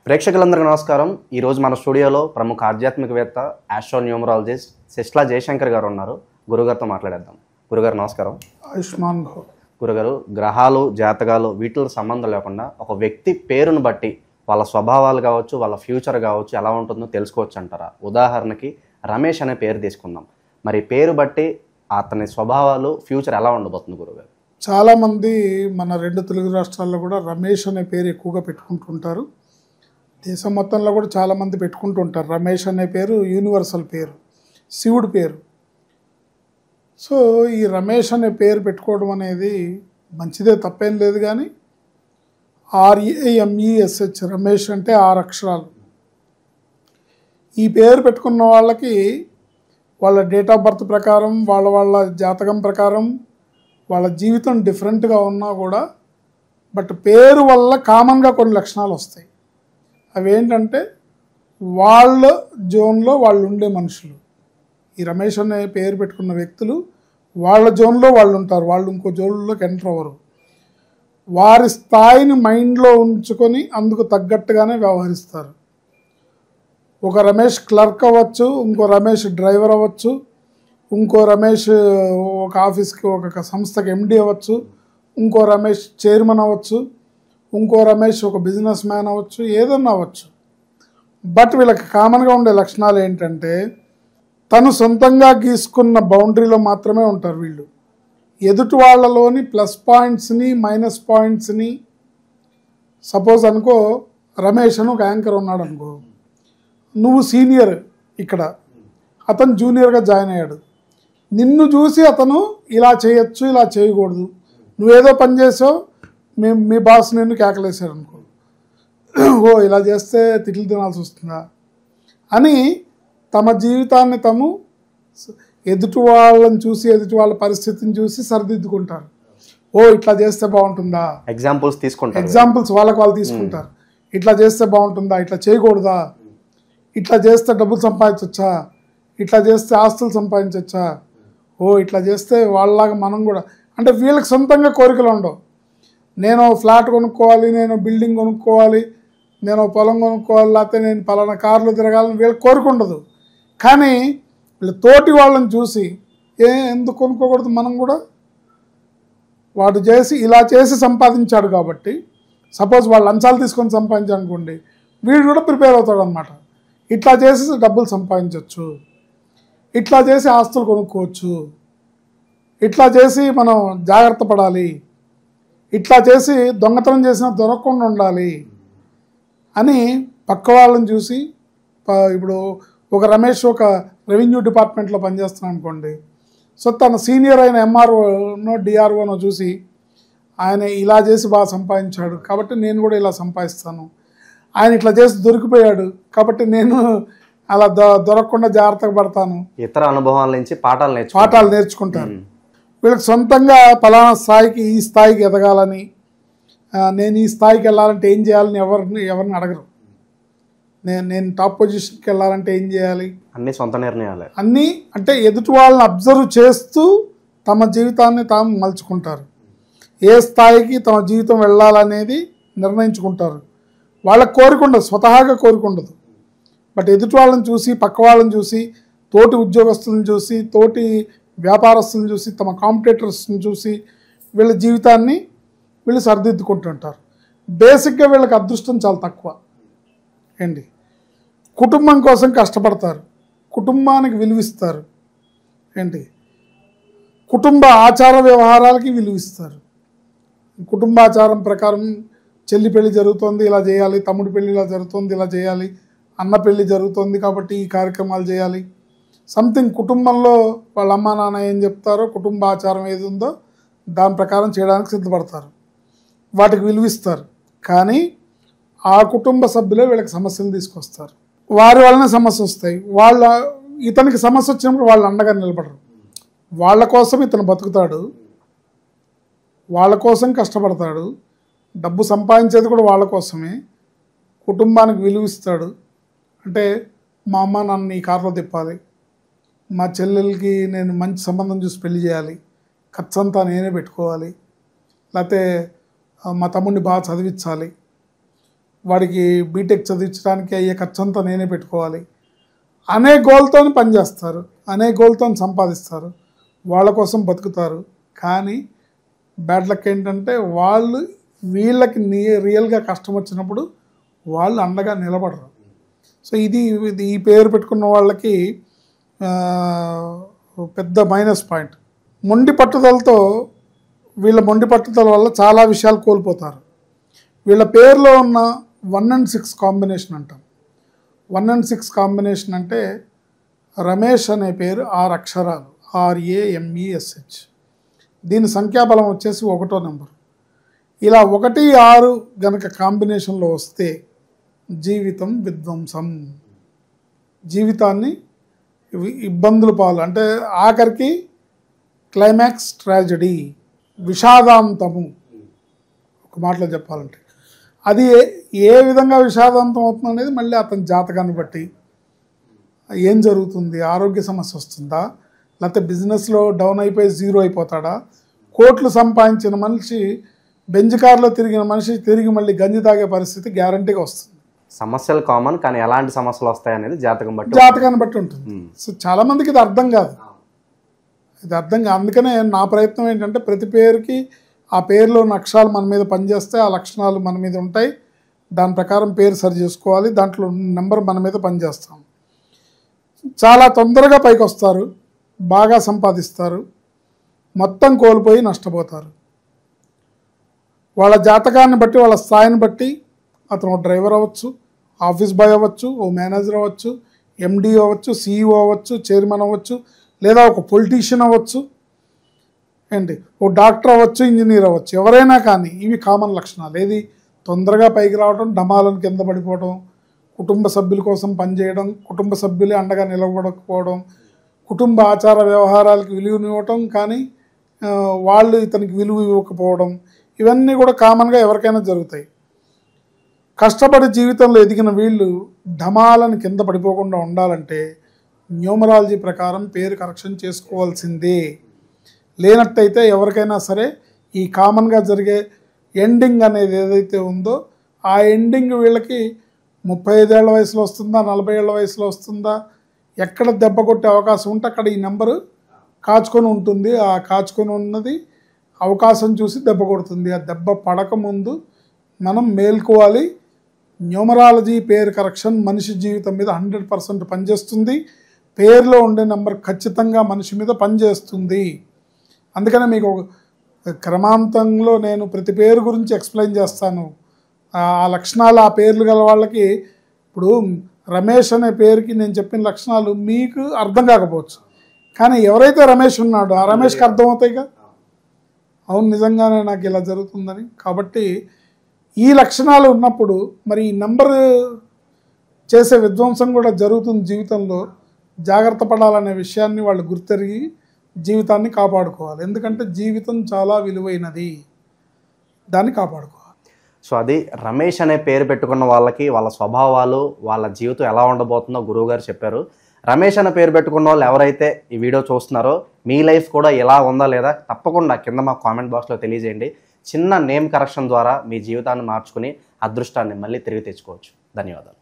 ప్రేక్షకులందరికీ నమస్కారం. ఈరోజు మన స్టూడియోలో ప్రముఖ ఆధ్యాత్మికవేత్త ఆస్ట్రోన్యూమరాలజిస్ట్ సిస్లా జయశంకర్ గారు ఉన్నారు. గురుగారితో మాట్లాడేద్దాం. గురుగారు నమస్కారం. ఆయుష్మాన్ భవ. గురుగారు, గ్రహాలు జాతకాలు వీటితో సంబంధం లేకుండా ఒక వ్యక్తి పేరును బట్టి వాళ్ళ స్వభావాలు కావచ్చు, వాళ్ళ ఫ్యూచర్ కావచ్చు ఎలా ఉంటుందో తెలుసుకోవచ్చు అంటారా? ఉదాహరణకి రమేష్ అనే పేరు తీసుకుందాం. మరి పేరు బట్టి అతని స్వభావాలు ఫ్యూచర్ ఎలా ఉండబోతుంది గురుగారు? చాలామంది మన రెండు తెలుగు రాష్ట్రాల్లో కూడా రమేష్ అనే పేరు ఎక్కువగా పెట్టుకుంటుంటారు. దేశం మొత్తంలో కూడా చాలామంది పెట్టుకుంటుంటారు. రమేష్ అనే పేరు యూనివర్సల్ పేరు, శివుడి పేరు. సో ఈ రమేష్ అనే పేరు పెట్టుకోవడం అనేది మంచిదే, తప్పేం లేదు. కానీ RAMESH రమేష్ అంటే 6 అక్షరాలు. ఈ పేరు పెట్టుకున్న వాళ్ళకి వాళ్ళ డేట్ ఆఫ్ బర్త్ ప్రకారం, వాళ్ళ జాతకం ప్రకారం వాళ్ళ జీవితం డిఫరెంట్గా ఉన్నా కూడా బట్ పేరు వల్ల కామన్గా కొన్ని లక్షణాలు వస్తాయి. అవి ఏంటంటే వాళ్ళ జోన్లో వాళ్ళు ఉండే మనుషులు. ఈ రమేష్ అనే పేరు పెట్టుకున్న వ్యక్తులు వాళ్ళ జోన్లో వాళ్ళు ఉంటారు, వాళ్ళు ఇంకో జోన్లోకి ఎంటర్ అవ్వరు. వారి స్థాయిని మైండ్లో ఉంచుకొని అందుకు తగ్గట్టుగానే వ్యవహరిస్తారు. ఒక రమేష్ క్లర్క్ అవ్వచ్చు, ఇంకో రమేష్ డ్రైవర్ అవ్వచ్చు, ఇంకో రమేష్ ఒక ఆఫీస్కి ఒక సంస్థకి MD అవ్వచ్చు, ఇంకో రమేష్ చైర్మన్ అవ్వచ్చు, ఇంకో రమేష్ ఒక బిజినెస్ మ్యాన్ అవ్వచ్చు, ఏదన్నా అవ్వచ్చు. బట్ వీళ్ళకి కామన్గా ఉండే లక్షణాలు ఏంటంటే తను సొంతంగా గీసుకున్న బౌండరీలో మాత్రమే ఉంటారు వీళ్ళు. ఎదుటి వాళ్ళలోని ప్లస్ పాయింట్స్ని మైనస్ పాయింట్స్ని, సపోజ్ అనుకో రమేష్ అని ఒక యాంకర్ ఉన్నాడు అనుకో, నువ్వు సీనియర్ ఇక్కడ, అతను జూనియర్గా జాయిన్ అయ్యాడు. నిన్ను చూసి అతను ఇలా చేయొచ్చు, ఇలా చేయకూడదు, నువ్వేదో పని చేసావు, మీ బాస్ నిన్ను కేకలేశారు అనుకో, ఓ ఇలా చేస్తే తిట్లు తినాల్సి వస్తుందా అని తమ జీవితాన్ని తాము ఎదుటి వాళ్ళని చూసి, ఎదుటి వాళ్ళ పరిస్థితిని చూసి సరిదిద్దుకుంటారు. ఓ ఇట్లా చేస్తే బాగుంటుందా, ఎగ్జాంపుల్స్ వాళ్ళకి వాళ్ళు తీసుకుంటారు. ఇట్లా చేస్తే బాగుంటుందా, ఇట్లా చేయకూడదా, ఇట్లా చేస్తే డబ్బులు సంపాదించవచ్చా, ఇట్లా చేస్తే ఆస్తులు సంపాదించవచ్చా, ఓ ఇట్లా చేస్తే వాళ్ళలాగా మనం కూడా. అంటే వీళ్ళకి సొంతంగా కోరికలు ఉండవు. నేను ఫ్లాట్ కొనుక్కోవాలి, నేను బిల్డింగ్ కొనుక్కోవాలి, నేను పొలం కొనుక్కోవాలి, లేకపోతే నేను పలానా కార్లు తిరగాలని వీళ్ళకి కోరిక ఉండదు. కానీ వీళ్ళ తోటి వాళ్ళని చూసి ఎందుకు కొనుక్కోకూడదు, మనం కూడా వాడు చేసి ఇలా చేసి సంపాదించాడు కాబట్టి, సపోజ్ వాళ్ళు లంచాలు తీసుకొని సంపాదించాడు అనుకోండి, వీడు కూడా ప్రిపేర్ అవుతాడు అనమాట. ఇట్లా చేసి డబ్బులు సంపాదించవచ్చు, ఇట్లా చేసి ఆస్తులు కొనుక్కోవచ్చు, ఇట్లా చేసి మనం జాగ్రత్త పడాలి, ఇట్లా చేసి దొంగతనం చేసినా దొరకకుండా ఉండాలి అని పక్క వాళ్ళని చూసి. ఇప్పుడు ఒక రమేష్ ఒక రెవెన్యూ డిపార్ట్మెంట్లో పనిచేస్తున్నాను అనుకోండి, సో తన సీనియర్ అయిన MROనో DROనో చూసి ఆయన ఇలా చేసి బాగా సంపాదించాడు కాబట్టి నేను కూడా ఇలా సంపాదిస్తాను, ఆయన ఇట్లా చేసి దొరికిపోయాడు కాబట్టి నేను అలా దొరకకుండా జాగ్రత్తగా పడతాను. ఇతర అనుభవాల నుంచి పాఠాలు నేర్చుకుంటారు. వీళ్ళకి సొంతంగా పలానా స్థాయికి, ఈ స్థాయికి ఎదగాలని, నేను ఈ స్థాయికి వెళ్ళాలంటే ఏం చేయాలని ఎవరిని అడగరు. నేను టాప్ పొజిషన్కి వెళ్ళాలంటే ఏం చేయాలి, అన్ని సొంత నిర్ణయాలే. అన్నీ అంటే ఎదుటి వాళ్ళని అబ్జర్వ్ చేస్తూ తమ జీవితాన్ని తాము మలుచుకుంటారు. ఏ స్థాయికి తమ జీవితం వెళ్ళాలనేది నిర్ణయించుకుంటారు. వాళ్ళకి కోరిక ఉండదు, స్వతహాగా కోరిక ఉండదు. బట్ ఎదుటి వాళ్ళని చూసి, పక్క వాళ్ళని చూసి, తోటి ఉద్యోగస్తులను చూసి, తోటి వ్యాపారస్తులను చూసి, తమ కాంపిటేటర్స్ని చూసి వీళ్ళ జీవితాన్ని వీళ్ళు సరిదిద్దుకుంటుంటారు. బేసిక్గా వీళ్ళకి అదృష్టం చాలా తక్కువ ఏంటి. కుటుంబం కోసం కష్టపడతారు, కుటుంబానికి విలువిస్తారు ఏంటి, కుటుంబ ఆచార వ్యవహారాలకి విలువిస్తారు. కుటుంబాచారం ప్రకారం చెల్లి పెళ్లి జరుగుతోంది ఇలా చేయాలి, తమ్ముడి పెళ్లి ఇలా జరుగుతోంది ఇలా చేయాలి, అన్న పెళ్లి జరుగుతోంది కాబట్టి ఈ కార్యక్రమాలు చేయాలి, సంథింగ్ కుటుంబంలో వాళ్ళ అమ్మా నాన్న ఏం చెప్తారో, కుటుంబ ఆచారం ఏది ఉందో దాని ప్రకారం చేయడానికి సిద్ధపడతారు, వాటికి విలువిస్తారు. కానీ ఆ కుటుంబ సభ్యులే వీళ్ళకి సమస్యలు తీసుకొస్తారు, వారి వల్లనే సమస్య వస్తాయి. ఇతనికి సమస్య వచ్చినప్పుడు వాళ్ళు అండగా నిలబడరు. వాళ్ళ కోసం ఇతను బతుకుతాడు, వాళ్ళ కోసం కష్టపడతాడు, డబ్బు సంపాదించేది కూడా వాళ్ళ కోసమే, కుటుంబానికి విలువిస్తాడు. అంటే మా అమ్మ నన్ను ఈ కారులో తిప్పాలి, మా చెల్లెలకి నేను మంచి సంబంధం చూసి పెళ్లి చేయాలి, ఖర్చు అంతా నేనే పెట్టుకోవాలి, లేకపోతే మా తమ్ముడిని బాగా చదివించాలి, వాడికి బీటెక్ చదివించడానికి అయ్యే ఖర్చంతా నేనే పెట్టుకోవాలి అనే గోల్తో పనిచేస్తారు, అనే గోల్తో సంపాదిస్తారు, వాళ్ళ కోసం బతుకుతారు. కానీ బ్యాడ్ లక్ ఏంటంటే వాళ్ళు వీళ్ళకి రియల్గా కష్టం వచ్చినప్పుడు వాళ్ళు అండగా నిలబడరు. సో ఇది ఈ పేరు పెట్టుకున్న వాళ్ళకి పెద్ద మైనస్ పాయింట్. మొండి పట్టుదలతో వీళ్ళ మొండి పట్టుదల వల్ల చాలా విషయాలు కోల్పోతారు. వీళ్ళ పేరులో ఉన్న 1 and 6 కాంబినేషన్ అంటాం. 1 and 6 కాంబినేషన్ అంటే రమేష్ అనే పేరు 6 అక్షరాలు, RAMESH. దీని సంఖ్యాబలం వచ్చేసి 1వ నెంబర్. ఇలా 1, 6 గనక కాంబినేషన్లో వస్తే జీవితం విధ్వంసం, జీవితాన్ని ఇబ్బందుల పాలు, అంటే ఆఖరికి క్లైమాక్స్ ట్రాజడీ, విషాదాంతము. ఒక మాటలో చెప్పాలంటే అది ఏ విధంగా విషాదాంతం అవుతుంది అనేది మళ్ళీ అతని జాతకాన్ని బట్టి ఏం జరుగుతుంది. ఆరోగ్య సమస్య వస్తుందా, లేకపోతే బిజినెస్లో డౌన్ అయిపోయి జీరో అయిపోతాడా, కోట్లు సంపాదించిన మనిషి బెంజ్ కార్లో తిరిగిన మనిషి తిరిగి మళ్ళీ గంజి తాగే పరిస్థితి గ్యారంటీగా వస్తుంది. సమస్యలు కామన్, కానీ ఎలాంటి సమస్యలు వస్తాయనేది జాతకాన్ని బట్టి ఉంటుంది. సో చాలా మందికి ఇది అర్థం కాదు, అందుకనే నా ప్రయత్నం ఏంటంటే ప్రతి పేరుకి ఆ పేరులో ఉన్న అక్షరాలు మన మీద పనిచేస్తే ఆ లక్షణాలు మన మీద ఉంటాయి, దాని ప్రకారం పేరు సరి చేసుకోవాలి, దాంట్లో నెంబర్ మన మీద పనిచేస్తాం. చాలా తొందరగా పైకి వస్తారు, బాగా సంపాదిస్తారు, మొత్తం కోల్పోయి నష్టపోతారు. వాళ్ళ జాతకాన్ని బట్టి, వాళ్ళ స్థాయిని బట్టి అతను డ్రైవర్ అవ్వచ్చు, ఆఫీస్ బాయ్ అవ్వచ్చు, ఓ మేనేజర్ అవ్వచ్చు, MD అవ్వచ్చు, CEO అవ్వచ్చు, చైర్మన్ అవ్వచ్చు, లేదా ఒక పొలిటీషియన్ అవ్వచ్చు, ఏంటి ఓ డాక్టర్ అవ్వచ్చు, ఇంజనీర్ అవ్వచ్చు, ఎవరైనా కానీ ఇవి కామన్ లక్షణాలు. ఏది తొందరగా పైకి రావడం, డమాలను కింద పడిపోవడం, కుటుంబ సభ్యుల కోసం పనిచేయడం, కుటుంబ సభ్యులే అండగా నిలబడకపోవడం, కుటుంబ ఆచార వ్యవహారాలకు విలువనివ్వటం కానీ వాళ్ళు ఇతనికి విలువ ఇవ్వకపోవడం, ఇవన్నీ కూడా కామన్గా ఎవరికైనా జరుగుతాయి. కష్టపడి జీవితంలో ఎదిగిన వీళ్ళు ఢమాలను కింద పడిపోకుండా ఉండాలంటే న్యూమరాలజీ ప్రకారం పేరు కరెక్షన్ చేసుకోవాల్సిందే. లేనట్టయితే ఎవరికైనా సరే ఈ కామన్గా జరిగే ఎండింగ్ అనేది ఏదైతే ఉందో ఆ ఎండింగ్ వీళ్ళకి 35 ఏళ్ల వయసులో వస్తుందా, 40 ఏళ్ల వయసులో వస్తుందా, ఎక్కడ దెబ్బ కొట్టే అవకాశం ఉంటే అక్కడ ఈ నెంబరు కాచుకొని ఉంటుంది. ఆ కాచుకొని ఉన్నది అవకాశం చూసి దెబ్బ కొడుతుంది. ఆ దెబ్బ పడకముందు మనం మేల్కోవాలి. న్యూమరాలజీ పేరు కరెక్షన్ మనిషి జీవితం మీద 100% పనిచేస్తుంది. పేరులో ఉండే నెంబర్ ఖచ్చితంగా మనిషి మీద పనిచేస్తుంది. అందుకనే మీకు క్రమాంతంలో నేను ప్రతి పేరు గురించి ఎక్స్ప్లెయిన్ చేస్తాను. ఆ లక్షణాలు ఆ పేర్లు గల వాళ్ళకి, ఇప్పుడు రమేష్ అనే పేరుకి నేను చెప్పిన లక్షణాలు మీకు అర్థం కాకపోవచ్చు, కానీ ఎవరైతే రమేష్ ఉన్నాడో ఆ రమేష్కి అర్థమవుతాయిగా, అవును నిజంగానే నాకు ఇలా జరుగుతుందని. కాబట్టి ఈ లక్షణాలు ఉన్నప్పుడు మరి ఈ నెంబర్ చేసే విధ్వంసం కూడా జరుగుతుంది జీవితంలో. జాగ్రత్త పడాలనే విషయాన్ని వాళ్ళు గుర్తెరిగి జీవితాన్ని కాపాడుకోవాలి. ఎందుకంటే జీవితం చాలా విలువైనది, దాన్ని కాపాడుకోవాలి. సో అది రమేష్ అనే పేరు పెట్టుకున్న వాళ్ళకి వాళ్ళ స్వభావాలు, వాళ్ళ జీవితం ఎలా ఉండబోతుందో గురువుగారు చెప్పారు. రమేష్ అనే పేరు పెట్టుకున్న వాళ్ళు ఎవరైతే ఈ వీడియో చూస్తున్నారో మీ లైఫ్ కూడా ఎలా ఉందా లేదా తప్పకుండా కింద మా కామెంట్ బాక్స్లో తెలియజేయండి. చిన్న నేమ్ కరెక్షన్ ద్వారా మీ జీవితాన్ని మార్చుకుని అదృష్టాన్ని మళ్ళీ తిరిగి తెచ్చుకోవచ్చు. ధన్యవాదాలు.